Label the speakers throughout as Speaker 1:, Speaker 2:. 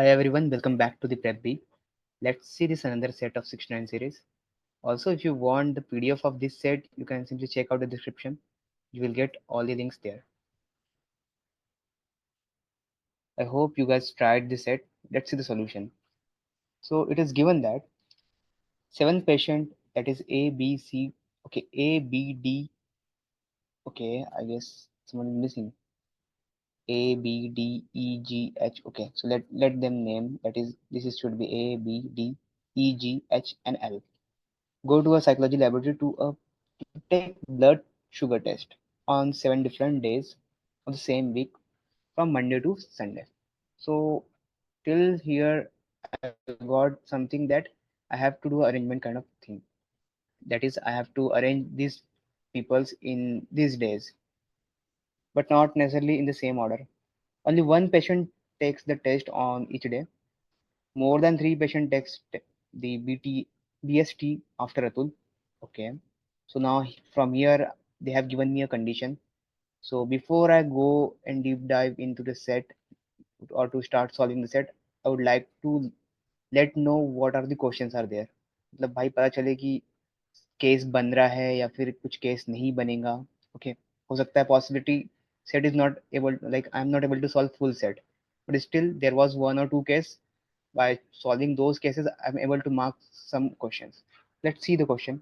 Speaker 1: Hi everyone, welcome back to the Prep B. Let's see this another set of 69 series. Also, if you want the PDF of this set, you can simply check out the description. You will get all the links there. I hope you guys tried this set. Let's see the solution. So it is given that seventh patient, that is A, B, C, okay, A, B, D, okay, I guess someone is missing. A, B, D, E, G, H. Okay, so let them name. That is, should be A, B, D, E, G, H, and L. Go to a psychology laboratory to take blood sugar test on 7 different days of the same week from Monday to Sunday. So till here I got something that I have to do arrangement kind of thing. That is, I have to arrange these peoples in these days, but not necessarily in the same order. Only one patient takes the test on each day. More than three patients takes the BST after Atul. Okay. So now from here they have given me a condition. So before I go and deep dive into the set or to start solving the set, I would like to let know what are the questions are there. मतलब भाई पता चले कि case बन रहा है या फिर कुछ केस नहीं बनेगा. ओके, हो सकता है possibility set is not able, like I am not able to solve full set, but still there was one और two case. By solving those cases, I'm able to mark some questions. Let's see the question.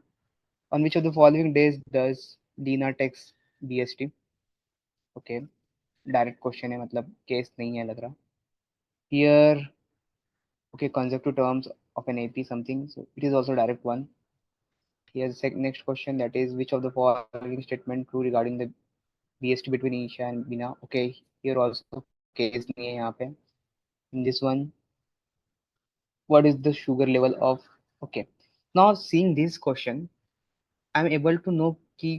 Speaker 1: On which of the following days does Dina takes BST? Okay, direct question है, मतलब case नहीं है लग रहा. Here, okay, consecutive terms of an AP something, so it is also direct one. Here's the next question, that is which of the following statement true regarding the BST between Isha and Bina? Okay, here also case नहीं है यहाँ पे. In this one, what is the sugar level of? Okay, now seeing this question, I am able to know कि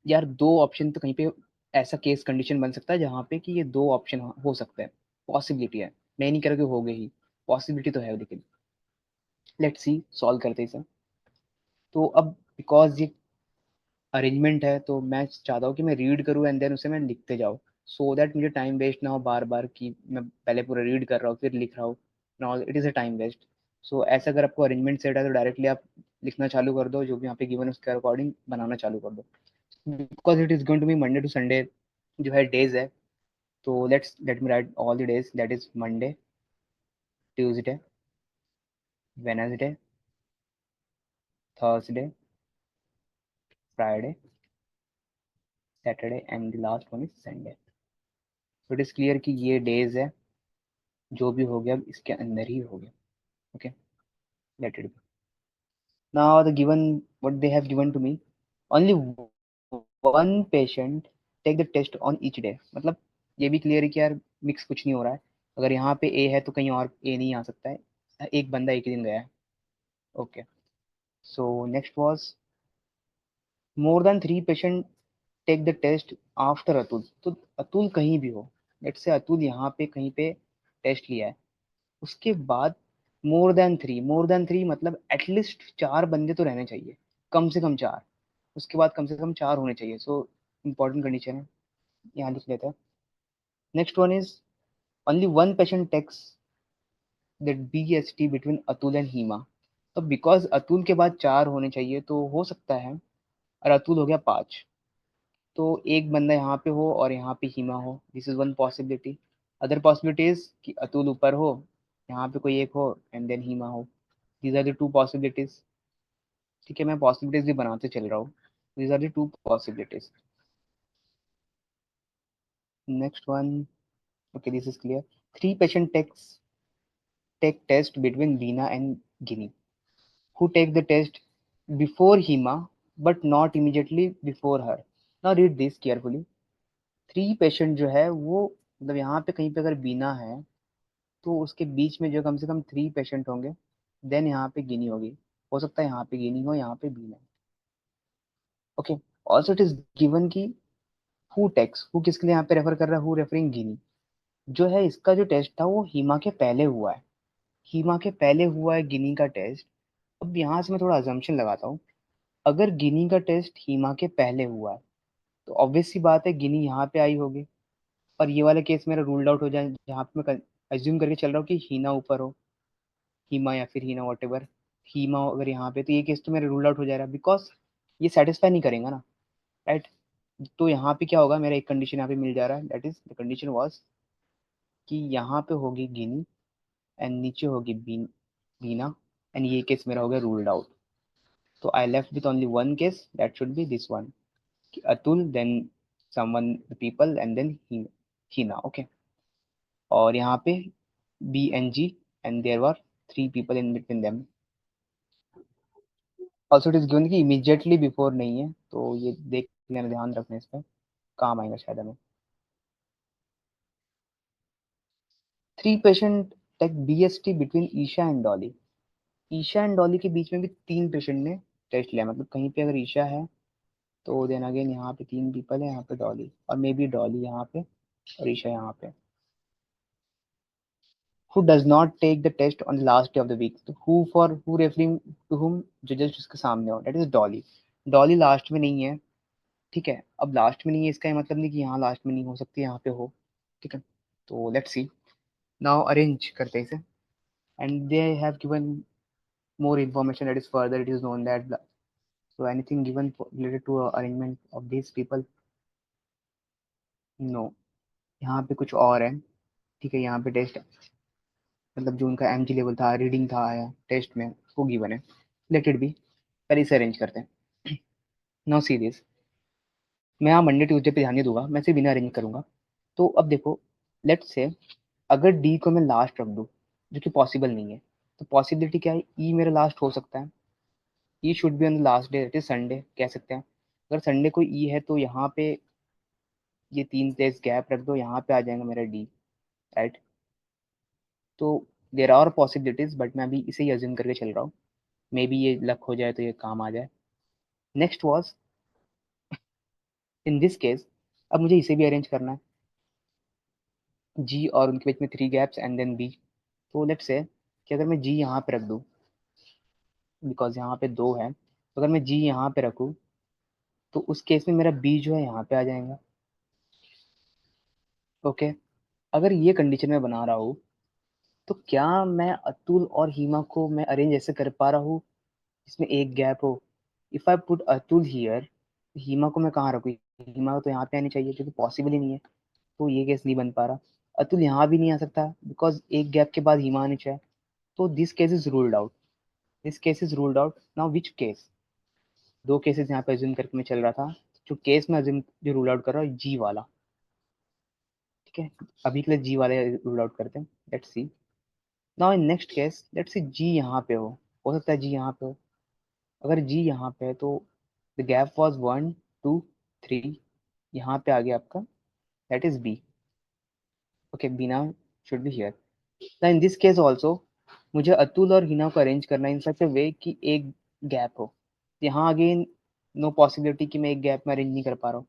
Speaker 1: यार दो option तो कहीं पे ऐसा केस कंडीशन बन सकता है जहाँ पे कि ये दो ऑप्शन हो सकते हैं. पॉसिबिलिटी है, मैं नहीं कह रहा कि हो गई ही, पॉसिबिलिटी तो है. लेकिन लेट्स सी, सॉल्व करते हैं इसे. तो अब बिकॉज ये अरेंजमेंट है तो मैं चाहता हूँ कि मैं रीड करूँ एंड देन उसे मैं लिखते जाऊँ, सो दैट मुझे टाइम वेस्ट ना हो बार बार कि मैं पहले पूरा रीड कर रहा हूँ फिर लिख रहा हूँ. Not it is a time waste. So ऐसा अगर आपको अरेंजमेंट सेट है तो डायरेक्टली आप लिखना चालू कर दो, जो भी यहाँ पे गिवन उसके अकॉर्डिंग बनाना चालू कर दो. Because it is going to be Monday to Sunday जो है डेज है. तो let me write all the days, that is Monday, Tuesday, Wednesday, Thursday, Friday, Saturday and the last one is Sunday. तो it is clear कि ये days है, जो भी हो गया अब इसके अंदर ही हो गया. Okay, let it be. Now the given what they have given to me, only one patient take the test on each day. मतलब ये भी क्लियर है कि यार मिक्स कुछ नहीं हो रहा है. अगर यहाँ पे ए है तो कहीं और ए नहीं आ सकता है. एक बंदा एक ही दिन गया है. Okay, so next was more than three patient take the test after Atul. तो अतुल कहीं भी हो, लेट्स से अतुल यहाँ पे कहीं पे टेस्ट लिया है, उसके बाद मोर देन थ्री मतलब एटलीस्ट चार बंदे तो रहने चाहिए, कम से कम चार. उसके बाद कम से कम चार होने चाहिए. सो इंपॉर्टेंट कंडीशन है, यहाँ लिख लेते हैं. Next one is only one patient takes that BST between Atul and Hima. तो बिकॉज अतुल के बाद चार होने चाहिए तो हो सकता है, और अतुल हो गया पाँच, तो एक बंदा यहाँ पे हो और यहाँ पे हीमा हो. This is one possibility. Other possibilities कि अतुल ऊपर हो, यहाँ पे कोई एक हो एंड देन हीमा हो. These are the two possibilities. ठीक है, मैं पॉसिबिलिटीज भी बनाते चल रहा हूँ. These are the two possibilities. Next one, okay this is clear. Three patient take test between Bina and Gini. Who take the test before Hima but not immediately before her. Now read this carefully. Three patient जो है वो, मतलब यहाँ पे कहीं पे अगर बीना है तो उसके बीच में जो कम से कम थ्री पेशेंट होंगे, देन यहाँ पे गिनी होगी. हो सकता है यहाँ पे गिनी हो, यहाँ पे Beena. Okay, also it is given की हु टेक्स, हु किसके लिए यहाँ पे रेफर कर रहा है, हु रेफरिंग गिनी. जो है इसका जो टेस्ट था वो हीमा के पहले हुआ है. हीमा के पहले हुआ है गिनी का टेस्ट. अब यहाँ से मैं थोड़ा अजम्पशन लगाता हूँ. अगर गिनी का टेस्ट हीमा के पहले हुआ है तो ऑब्वियस सी बात है गिनी यहाँ पे आई होगी, और ये वाला केस मेरा रूल्ड आउट हो जाए जहाँ पे मैं एज्यूम करके चल रहा हूँ कि हीना ऊपर हो, हीमा या फिर हीना वॉट एवर, हीमा अगर यहाँ पे, तो ये केस तो मेरा रूल आउट हो जाएगा, बिकॉज ये सेटिस्फाई नहीं करेगा ना, राइट। तो यहाँ पे क्या होगा, मेरा एक कंडीशन यहाँ पे मिल जा रहा है, that is the condition was कि यहाँ पे होगी गिनी एंड नीचे होगी बीना, एंड ये केस मेरा हो गया रूल्ड आउट। तो I left with only one case, that should be this one, Atul then someone the people and then Hina, okay. और यहाँ पे B and G, and there were three people in between them. Also it is given कि immediately before नहीं है, तो ये देख लेना, ध्यान रखना, इस पर काम आएगा शायद हमें। Three patient take BST between Isha and Dolly. Isha and Dolly के बीच में भी तीन पेशेंट ने टेस्ट लिया, मतलब कहीं पे अगर ईशा है तो देन अगेन यहाँ पे तीन पीपल है, यहाँ पे डॉली, और मे बी डॉली यहाँ पे और ईशा यहाँ पे। Who does not take the test on the last day of the week, तो who for who referring to whom, जो जस्ट उसके सामने हो, that is Dolly. Dolly last में नहीं है, ठीक है। अब लास्ट में नहीं है इसका ये मतलब नहीं कि यहाँ लास्ट में नहीं हो सकती, यहाँ पे हो, ठीक है। तो लेट्स सी, नाउ अरेंज करते हैं इसे, and they have given more information, that is further it is known that so anything given related to arrangement of these people, no। यहाँ पे कुछ और है, ठीक है। यहाँ पे टेस्ट, मतलब जो उनका एमजी लेवल था, रीडिंग था आया टेस्ट में, वो गिवन है, लेट इट बी। पहले इसे अरेंज करते हैं। नाउ सी दिस, मैं यहाँ मंडे ट्यूसडे पे ध्यान नहीं दूंगा, मैं सिर्फ बिना अरेंज करूंगा। तो अब देखो, लेट्स से अगर डी को मैं लास्ट रख दूँ, जो कि पॉसिबल नहीं है, तो पॉसिबिलिटी क्या है, ई मेरा लास्ट हो सकता है, E should be on the last day, that is Sunday कह सकते हैं। अगर संडे को ई है तो यहाँ पे ये 3 डेज गैप रख दो, यहाँ पे आ जाएगा मेरा डी, राइट। तो देर आर पॉसिबिलिटीज, बट मैं अभी इसे ही अज्यूम करके चल रहा हूँ, मे बी ये लक हो जाए तो ये काम आ जाए। Next was in this case, अब मुझे इसे भी अरेंज करना है, जी और उनके बीच में 3 गैप्स एंड देन बी। तो लेट्स से कि अगर मैं जी यहाँ पे रख दूँ, बिकॉज यहाँ पे 2 है, तो अगर मैं जी यहाँ पे रखूँ, तो उस केस में मेरा बी जो है यहाँ पे आ जाएगा, ओके। अगर ये कंडीशन में बना रहा हूँ, तो क्या मैं अतुल और हीमा को मैं अरेंज ऐसे कर पा रहा हूँ इसमें एक गैप हो। If I put Atul here, Hima को मैं कहाँ रखूँ, हीमा को तो यहाँ पे आनी चाहिए, जो कि पॉसिबल ही नहीं है, तो ये केस नहीं बन पा रहा। अतुल यहाँ भी नहीं आ सकता, बिकॉज एक गैप के बाद हीमा आनी चाहिए, तो this case is ruled out, this case is ruled out. Now which case, दो केसेस यहाँ पे अज्यूम करके मैं चल रहा था, जो केस में अज्यूम जो रूल आउट कर रहा हूँ, जी वाला, ठीक है। अभी के लिए जी वाले रूल आउट करते हैं, let's see. Now in next case let's see G यहाँ पे हो सकता है जी यहाँ पे हो। अगर जी यहाँ पे है तो द गैप वाज 1 2 3, यहाँ पे आ गया आपका, that is B, okay. Bina should be here. ना इन दिस केस ऑल्सो मुझे अतुल और हिना को अरेंज करना है इन सच ए वे कि एक गैप हो। यहाँ अगेन नो पॉसिबिलिटी कि मैं एक गैप में अरेंज नहीं कर पा रहा हूँ,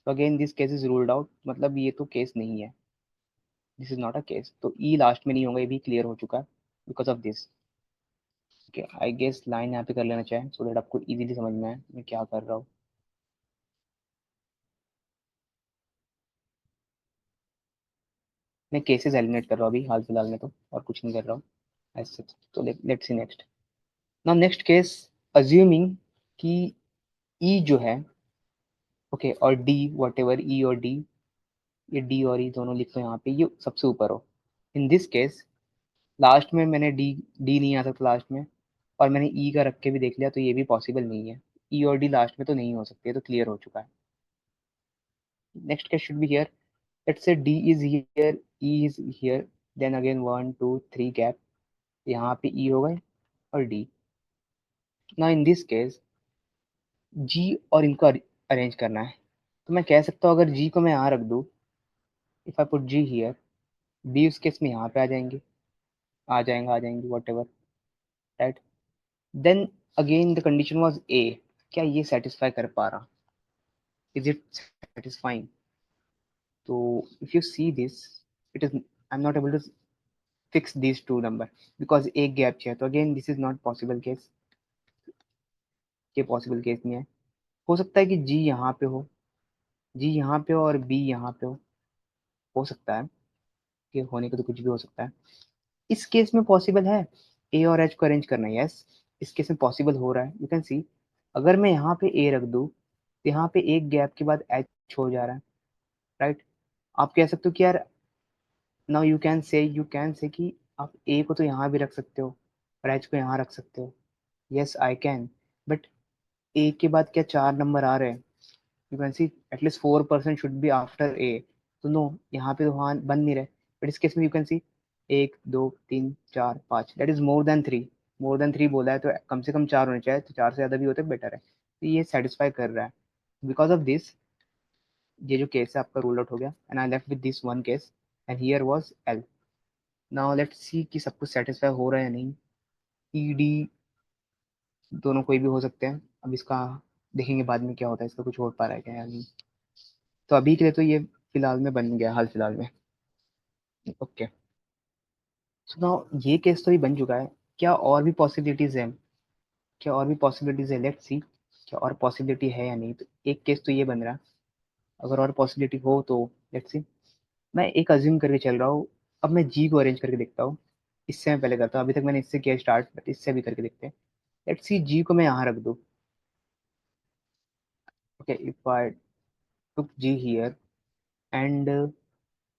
Speaker 1: तो again this case is ruled out, मतलब ये तो केस नहीं है, this is not a case. तो ई लास्ट में नहीं होगा, ये भी क्लियर हो चुका है because of this, okay. I guess line यहाँ पे कर लेना चाहिए, सो दैट आपको इजीली समझ में आए मैं क्या कर रहा हूँ। मैं केसेस एलिमिनेट कर रहा हूँ अभी हाल फिलहाल में, तो और कुछ नहीं कर रहा हूँ ऐसे। तो let's see next. Now next case, assuming कि ई जो है, ओके, और डी वट एवर, ई और डी, ये डी और ई दोनों लिखो यहाँ पे, ये सबसे ऊपर हो। इन दिस केस लास्ट में मैंने डी, डी नहीं आ सकता लास्ट में, और मैंने ई का रख के भी देख लिया, तो ये भी पॉसिबल नहीं है, ई और डी लास्ट में तो नहीं हो सकते, तो क्लियर हो चुका है। Next case should be here, let's say D is here, E is here, then again 1 2 3 gap, यहाँ पे ई होगा और डी। ना इन दिस केस जी और इनको अरेंज करना है, तो मैं कह सकता हूँ अगर जी को मैं यहाँ रख दूँ, if I put G here, B उस केस में यहाँ पे आ जाएंगे, आ जाएंगे whatever, right. Then again the condition was A, क्या ये सेटिस्फाई कर पा रहा, इज इट सेटिस्फाइंग। तो if you see this, it is, I am not able to fix this to number, because एक गैप चाहिए, तो again this is not possible case, ये पॉसिबल केस नहीं है। हो सकता है कि जी यहाँ पे हो, जी यहाँ पे हो और बी यहाँ पे हो सकता है, कि होने को तो कुछ भी हो सकता है। इस केस में पॉसिबल है ए और एच को अरेंज करना, यस इस केस में पॉसिबल हो रहा है। यू कैन सी अगर मैं यहाँ पे ए रख दूँ तो यहाँ पे एक गैप के बाद एच हो जा रहा है, राइट। आप कह सकते हो कि यार नाउ यू कैन से कि आप ए को तो यहाँ भी रख सकते हो और एच को यहाँ रख सकते हो, yes I can. But A के बाद क्या 4 नंबर आ रहे हैं, you can see at least 4% should be after A, तो नो यहाँ पे तो हाँ बन नहीं रहे। बट इस केस में you can C 1 2 3 4 5 that is more than 3, more than 3 बोला है तो कम से कम 4 होने चाहिए, तो 4 से ज़्यादा भी होते बेटर है, तो ये सेटिस्फाई कर रहा है। बिकॉज ऑफ दिस ये जो केस है आपका रूल आउट हो गया and I left with this one case and here was L. Now let's सी कि सब कुछ सेटिस्फाई हो रहा है या नहीं। ई डी दोनों कोई भी हो सकते हैं, अब इसका देखेंगे बाद में क्या होता है, इसका कुछ हो पा रहा है क्या या नहीं। तो अभी के लिए तो ये फिलहाल में बन गया, हाल फिलहाल में। ओके, सो नाउ ये केस तो ही बन चुका है। क्या और भी पॉसिबिलिटीज है, क्या और भी पॉसिबिलिटीज है, लेट्स सी क्या और पॉसिबिलिटी है या नहीं। तो एक केस तो ये बन रहा है, अगर और पॉसिबिलिटी हो तो लेट्स सी। मैं एक अज्यूम करके चल रहा हूँ, अब मैं जी को अरेंज करके देखता हूँ। इससे मैं पहले करता हूँ, अभी तक मैंने इससे किया स्टार्ट, बट इससे भी करके देखते हैं। लेट्स सी जी को मैं यहाँ रख दूँ। Okay, if I took G here and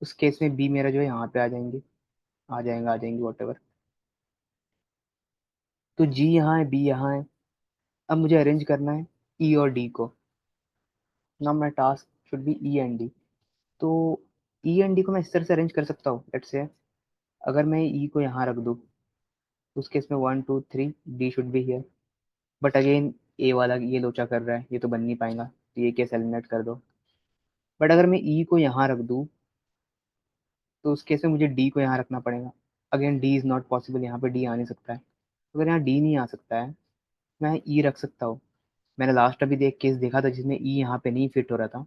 Speaker 1: उस केस में बी मेरा जो है यहाँ पे आ जाएंगे, आ जाएंगे वॉट एवर। तो जी यहाँ है, बी यहाँ है। अब मुझे अरेंज करना है ई और डी को। ना my task should be E and D. तो ई एंड डी को मैं इस तरह से अरेंज कर सकता हूँ, लेट्स से अगर मैं ई को यहाँ रख दूँ तो उस केस में 1 2 3 D should be here. But again A वाला ये लोचा कर रहा है, ये तो बन नहीं पाएगा, तो ये केस एलिमिनेट कर दो। बट अगर मैं ई को यहाँ रख दूँ तो उस केस में मुझे डी को यहाँ रखना पड़ेगा। Again D is not possible, यहाँ पे डी आ नहीं सकता है। अगर यहाँ डी नहीं आ सकता है, मैं ई रख सकता हूँ। मैंने लास्ट अभी देख केस देखा था जिसमें ई यहाँ पे नहीं फिट हो रहा था,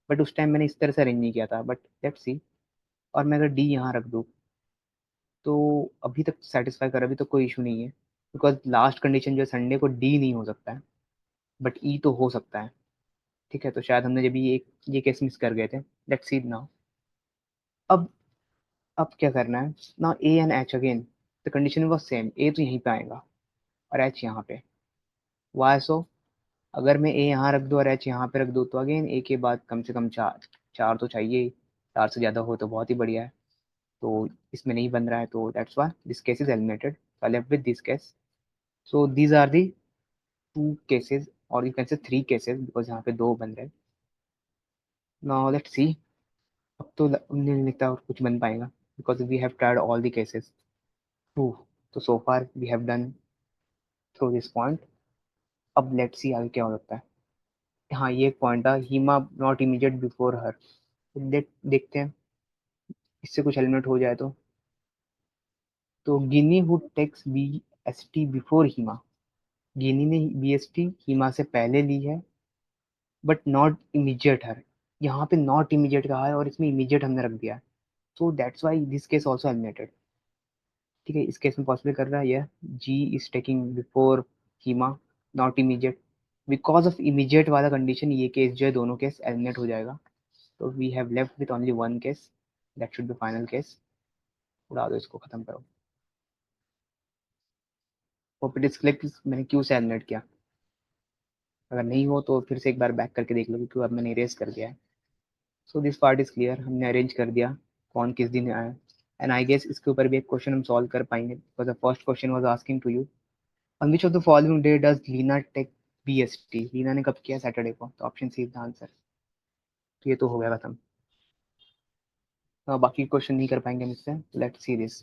Speaker 1: बट उस टाइम मैंने इस तरह से अरेंज नहीं किया था, बट लेट्स सी। और मैं अगर डी यहाँ रख दूँ तो अभी तक सेटिस्फाई कर, अभी तो कोई इशू नहीं है, बिकॉज लास्ट कंडीशन जो है संडे को डी नहीं हो सकता है, बट ई तो हो सकता है। ठीक है, तो शायद हमने जब ये केस मिस कर गए थे। Let's see now. अब अब क्या करना है ना, A and H again the condition was same, A तो यहीं पे आएगा और एच यहाँ पे। वाई सो, अगर मैं ए यहाँ रख दूँ और एच यहाँ पे रख दूँ तो अगेन ए के बाद कम से कम चार, चार तो चाहिए ही। 4 से ज़्यादा हो तो बहुत ही बढ़िया है, तो इसमें नहीं बन रहा है, तो that's why this case is eliminated. I left with this case. So these are the 2 cases, और you can say 3 cases because यहाँ पे 2 बन रहे हैं। Now let's see. अब तो नहीं लगता और कुछ बन पाएगा, because we have tried all the cases. Two, तो so far we have done through this point. अब लेट्स सी आगे क्या हो सकता है। हाँ, ये एक पॉइंट था, Hima not immediate before her. देखते हैं इससे कुछ एलिमिनेट हो जाए तो Ginny would takes B S T before Hima. Ginny ने बी एस टी हीमा से पहले ली है, बट नॉट इमीडिएट हर। यहाँ पे नॉट इमीडिएट कहा है और इसमें इमीडिएट हमने रख दिया है, so that's why this case also eliminated. ठीक है, इस केस में पॉसिबल कर रहा है यह G is taking before Hima, not immediate. Because of immediate वाला कंडीशन ये केस जो है दोनों केस एलिमिनेट हो जाएगा। तो we have left with only one case, that should be final case. उड़ा दो इसको, खत्म करो। होप इट इज क्लिक, मैंने क्यों से एलिमिनेट किया। अगर नहीं हो तो फिर से एक बार बैक करके देख लो, क्योंकि अब मैंने इरेज कर दिया है। So this part is clear, हमने अरेंज कर दिया कौन किस दिन आया। एंड आई गेस इसके ऊपर भी एक क्वेश्चन हम सॉल्व कर पाएंगे, because the first question was asking to you on which of the following day does Leena take BST. Leena ने कब किया, सैटरडे को, तो option C is the answer. तो ये तो हो गया खत्म। बाकी क्वेश्चन नहीं कर पाएंगे हम इससे, लेट्स सी दिस।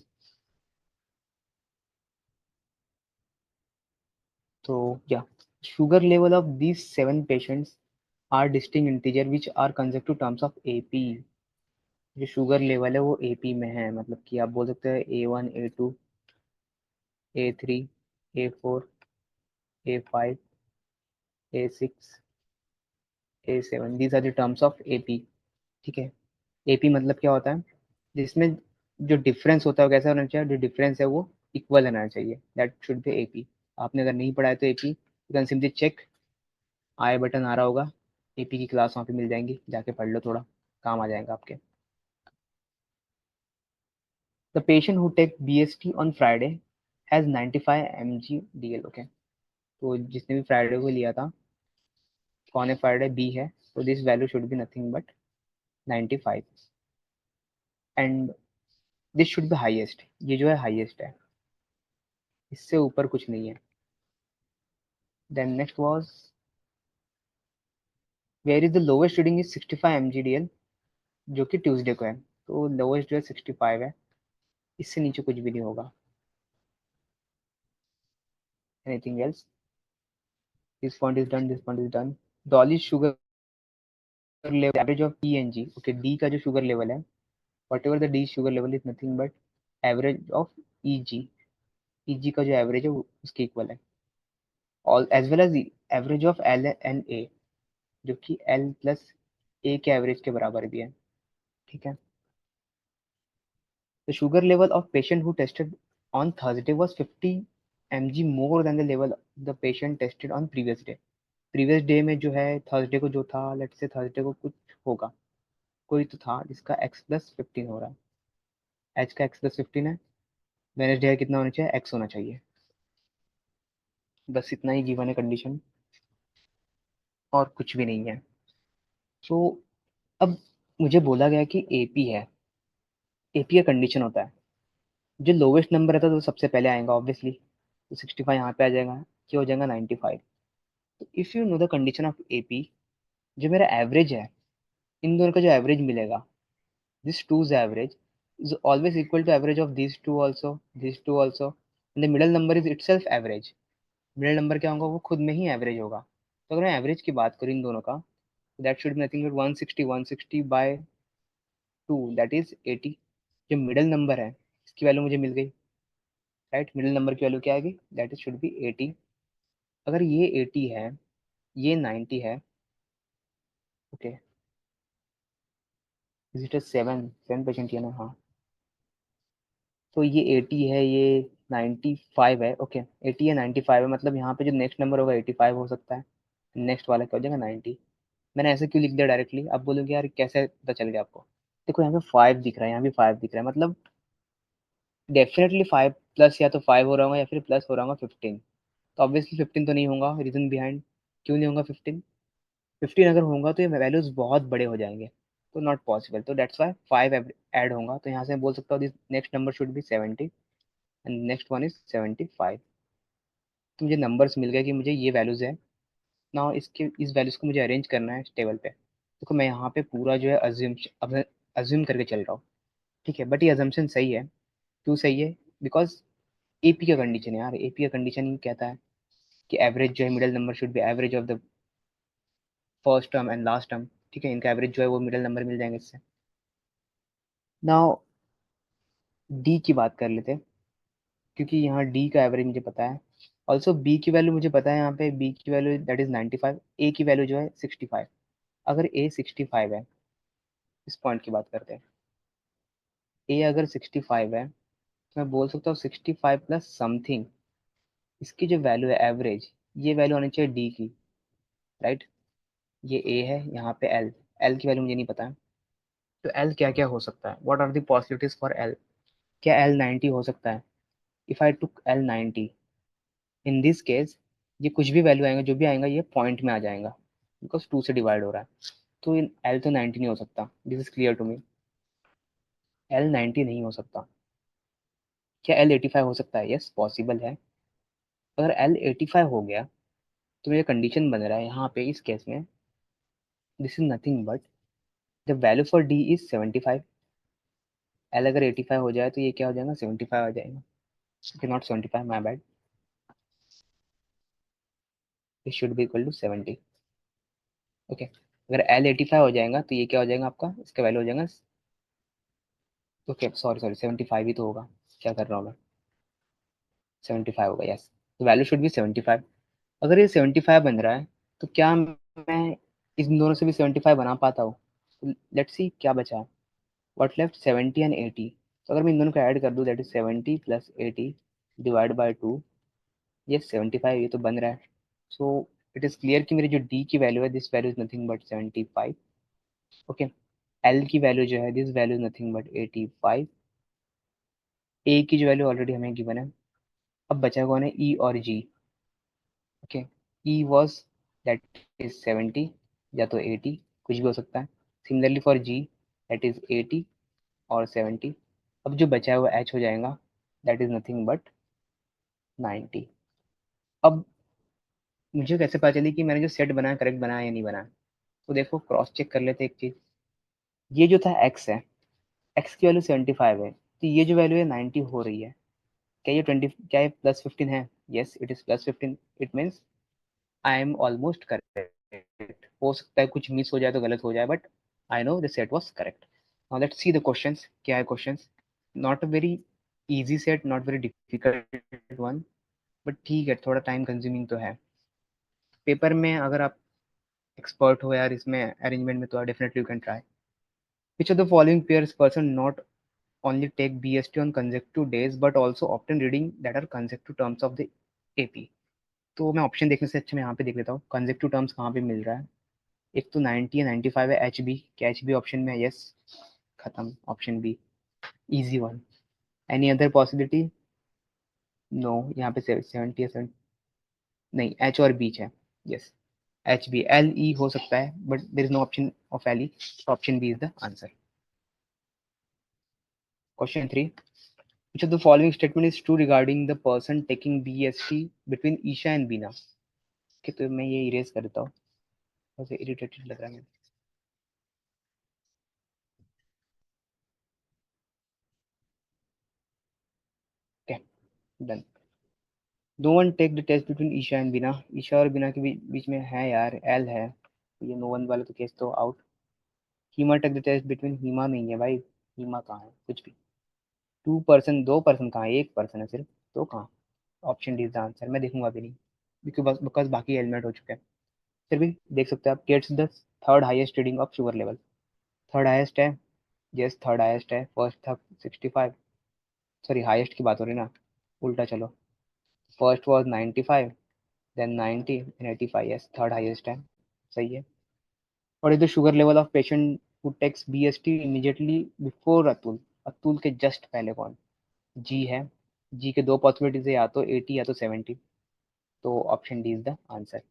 Speaker 1: तो या sugar level of these 7 patients are distinct integer which are consecutive terms of AP। जो शुगर लेवल है वो एपी में है, मतलब कि आप बोल सकते हैं A1 A2 A3 A4 A5 A6 A7, these are the terms of AP. ठीक है, एपी मतलब क्या होता है, जिसमें जो डिफरेंस होता है वो कैसा होना चाहिए, जो डिफरेंस है वो इक्वल रहना चाहिए, दैट शुड बी एपी। आपने अगर नहीं पढ़ा है तो AP you can simply check, I button आ रहा होगा, एपी की क्लास वहाँ पे मिल जाएंगी, जाके पढ़ लो, थोड़ा काम आ जाएगा आपके। The patient who take BST on Friday has 95 mg DL. Okay, तो जिसने भी फ्राइडे को लिया था, कौन है फ्राइडे? बी है, तो this value should be nothing but 95 and this should be highest. ये जो है हाईएस्ट है, इससे ऊपर कुछ नहीं है. Then next was where is the lowest reading is 65 mgdl, जो कि ट्यूसडे को है. तो लोवेस्ट जो है 65 है, इससे नीचे कुछ भी नहीं होगा. Anything else? This point is done, this point is done. Dolly sugar level average of E and G. Okay, D का जो शुगर लेवल है, what ever the D sugar level is nothing but average of EG. EG का जो average है वो उसके equal है, और as well as average of L and A, जो कि L प्लस A के एवरेज के बराबर भी है. ठीक है. The sugar level of patient who tested on Thursday was 50 mg more than the level the patient tested on previous day. Previous day में जो है, थर्सडे को जो था, लेट्स से थर्सडे को कुछ होगा, कोई तो था जिसका x+15 हो रहा है. h का x+15 है, वेनेसडे कितना होना चाहिए? x होना चाहिए. बस इतना ही गिवन है कंडीशन, और कुछ भी नहीं है. सो अब मुझे बोला गया कि एपी है. एपी का कंडीशन होता है, जो लोवेस्ट नंबर रहता है तो सबसे पहले आएगा ऑब्वियसली. तो 65 यहाँ पे आ जाएगा, ये हो जाएगा 95. तो if you know the condition of AP, जो मेरा एवरेज है, इन दोनों का जो एवरेज मिलेगा, this two's average is always equal to average of this two also, this two also, and the middle number is itself average. Middle number क्या होगा? वो खुद में ही एवरेज होगा. तो अगर मैं एवरेज की बात करूँ इन दोनों का, that should be nothing but 160 by 2, that is 80. जो मिडल नंबर है, इसकी वैल्यू मुझे मिल गई, राइट. मिडिल नंबर की वैल्यू क्या आएगी? That is should be 80. अगर ये 80 है, ये 90 है, ओके, विजिटर 7 पेशेंट है ना, हाँ. तो ये 80 है, ये 95 है. ओके, 80 है, 95 है, मतलब यहाँ पे जो नेक्स्ट नंबर होगा 85 हो सकता है, नेक्स्ट वाला क्या हो जाएगा? 90. मैंने ऐसे क्यों लिख दिया डायरेक्टली? आप बोलोगे यार कैसे पता चल गया आपको? देखो यहाँ पे 5 दिख रहा है, यहाँ भी 5 दिख रहा है, मतलब डेफिनेटली 5 प्लस, या तो 5 हो रहा होगा या फिर प्लस हो रहा होगा 15. तो ऑब्वियसली 15 तो नहीं होगा. रीजन बिहाइंड क्यों नहीं होगा 15? 15 अगर होगा तो ये वैल्यूज बहुत बड़े हो जाएंगे, तो नॉट पॉसिबल. तो दैट्स वाई 5 ऐड होगा. तो यहाँ से मैं बोल सकता हूँ this next number should be 70 and next one is 75. तो मुझे नंबर्स मिल गए कि मुझे ये वैल्यूज है ना, इसके इस वैल्यूज को मुझे अरेंज करना है टेबल पे. देखो मैं यहाँ पे पूरा जो है अज्यूम करके चल रहा हूँ, ठीक है, बट ये अजम्पशन सही है. क्यों सही है? बिकॉज एपी का कंडीशन है यार. एपी का कंडीशन ये कहता है कि एवरेज जो है, middle number should be average of the first term and last term. ठीक है, इनका एवरेज जो है वो मिडिल नंबर मिल जाएंगे इससे. नाउ डी की बात कर लेते हैं, क्योंकि यहाँ डी का एवरेज मुझे पता है. ऑल्सो बी की वैल्यू मुझे पता है, यहाँ पे बी की वैल्यू दैट इज 95. ए की वैल्यू जो है 65. अगर ए 65 है, इस पॉइंट की बात करते हैं, ए अगर 65 है, तो मैं बोल सकता हूँ 65 प्लस समथिंग. इसकी जो वैल्यू है एवरेज, ये वैल्यू आनी चाहिए डी की, राइट. ये ए है, यहाँ पे एल. एल की वैल्यू मुझे नहीं पता है. तो एल क्या क्या हो सकता है? What are the possibilities for L? क्या एल 90 हो सकता है? If I took L 90, in this case ये कुछ भी वैल्यू आएगा, जो भी आएगा ये पॉइंट में आ जाएगा, बिकॉज 2 से डिवाइड हो रहा है. तो एल तो 90 नहीं हो सकता. This is clear to me. L 90 नहीं हो सकता. क्या एल 85 हो सकता है? यस, पॉसिबल है. अगर एल 85 हो गया, तो मेरा कंडीशन बन रहा है यहाँ पे इस केस में, this is nothing but the value for D is 75. L अगर 85 हो जाए तो ये क्या हो जाएगा? 75 आ जाएगा. Okay, not 75, my bad. It should be equal to 70. Okay, अगर एल 85 हो जाएगा तो ये क्या हो जाएगा आपका? इसका वैल्यू हो जाएगा, ओके सॉरी सॉरी, 75 ही तो होगा. क्या कर रहा हूँ मैं? 75 होगा, यस. तो वैल्यू शुड बी 75. अगर ये 75 बन रहा है, तो क्या मैं इन दोनों से भी 75 बना पाता हूँ? लेट्स सी क्या बचा. What left? 70 एंड 80. तो अगर मैं इन दोनों को ऐड कर दूँ, that is 70 plus 80 divide by 2, ये 75, ये तो बन रहा है. सो इट इज क्लियर कि मेरी जो डी की वैल्यू है, this value is nothing but 75. Okay, L की वैल्यू जो है, this value is nothing but 85. ए की जो वैल्यू ऑलरेडी हमें गिवन है, अब बचा कौन है, ई और G. Okay, E was that is 70 या तो 80, कुछ भी हो सकता है। Similarly for G that is 80 और 70। अब जो बचा है वो एच हो जाएगा, दैट इज नथिंग बट 90। अब मुझे कैसे पता चली कि मैंने जो सेट बनाया करेक्ट बनाया या नहीं बनाया? तो देखो क्रॉस चेक कर लेते हैं एक चीज। ये जो था एक्स है, एक्स की वैल्यू 75 है, तो ये जो वैल्यू है 90 हो रही है। क्या ये 20, क्या ये +15 है? Yes it is +15। It means I am almost correct. हो सकता है कुछ मिस हो जाए तो गलत हो जाए, but I know the set was correct. Now let's see the questions. क्या है questions? Not a very easy set, not very difficult one, but ठीक है, थोड़ा टाइम कंज्यूमिंग तो है। पेपर में अगर आप एक्सपर्ट हो यार इसमें अरेंजमेंट में, तो definitely you can try. Which of the following pairs person not only take BST on consecutive days but also often reading that are consecutive terms of the AP? तो मैं ऑप्शन देखने से अच्छा मैं यहाँ पे देख लेता हूँ कंसेक्टिव टर्म्स कहाँ पे मिल रहा है। एक तो 90 है, 95 है, एच बी। क्या एच बी ऑप्शन में? यस, खत्म, option B, easy one. Any other possibility? No, यहाँ पे 70 है, 70 नहीं, एच और बीच है। Yes, H B, L E हो सकता है but there is no option of L E, option B is the answer. Question 3, which of the following statement is true regarding the person taking BST between Isha and Beena? कि तो मैं ये erase कर देता हूँ, वैसे इरिटेटेड लग रहा है। Okay, done. No one take the test between Isha and Beena. Isha और बीना के बीच में है यार, एल है, तो ये नो वन वाला तो केस तो आउट। Hima take the test between, Hima नहीं है भाई, हीमा कहाँ है कुछ भी। 2 पर्सन, 2 पर्सन कहाँ है, 1 पर्सन है सिर्फ, तो कहाँ? Option D is the answer. मैं देखूंगा भी नहीं बिकॉज बाकी एलिमिनेट हो चुके हैं। फिर भी देख सकते हैं आप, gets the third highest reading of sugar level. Third highest है, यस थर्ड हाईएस्ट है। फर्स्ट था 65, सॉरी हाईएस्ट की बात हो रही ना, उल्टा चलो। First was 95, then 90 and 85। Yes third highest है, सही है। और is the sugar level of patient who takes BST immediately before Atul? Atul के जस्ट पहले कौन? जी है। जी के दो पॉसिबिलिटीज है, या तो 80 या तो 70, तो option D is the answer.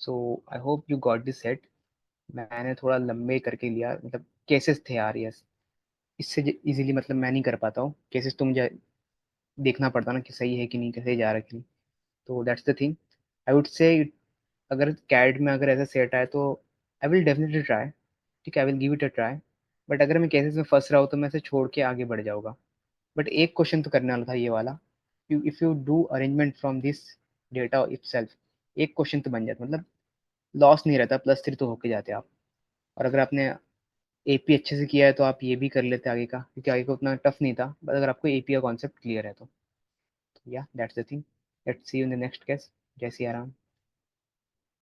Speaker 1: So I hope you got this set. मैंने थोड़ा लंबे करके लिया, मतलब केसेस थे यार, यस। इससे इजीली मतलब मैं नहीं कर पाता हूँ केसेस, तो मुझे देखना पड़ता ना कि सही है कि नहीं, कैसे जा रहा है कि नहीं। तो that's the thing, I would say. अगर कैड में अगर ऐसा सेट आए तो आई विल डेफिनेटली ट्राई। ठीक है, I will give it a try. But अगर मैं केसेस में फंस रहा हूँ तो मैं इसे छोड़ के आगे बढ़ जाऊँगा। बट एक क्वेश्चन तो करने वाला था ये वाला, if you do arrangement from this data itself, एक क्वेश्चन तो बन जाता, मतलब लॉस नहीं रहता, +3 तो होके जाते आप। और अगर आपने एपी अच्छे से किया है तो आप ये भी कर लेते आगे का, क्योंकि आगे का उतना टफ नहीं था, बट अगर आपको एपी का कॉन्सेप्ट क्लियर है तो। या that's the thing, let's see you in the next case. जय सिया राम।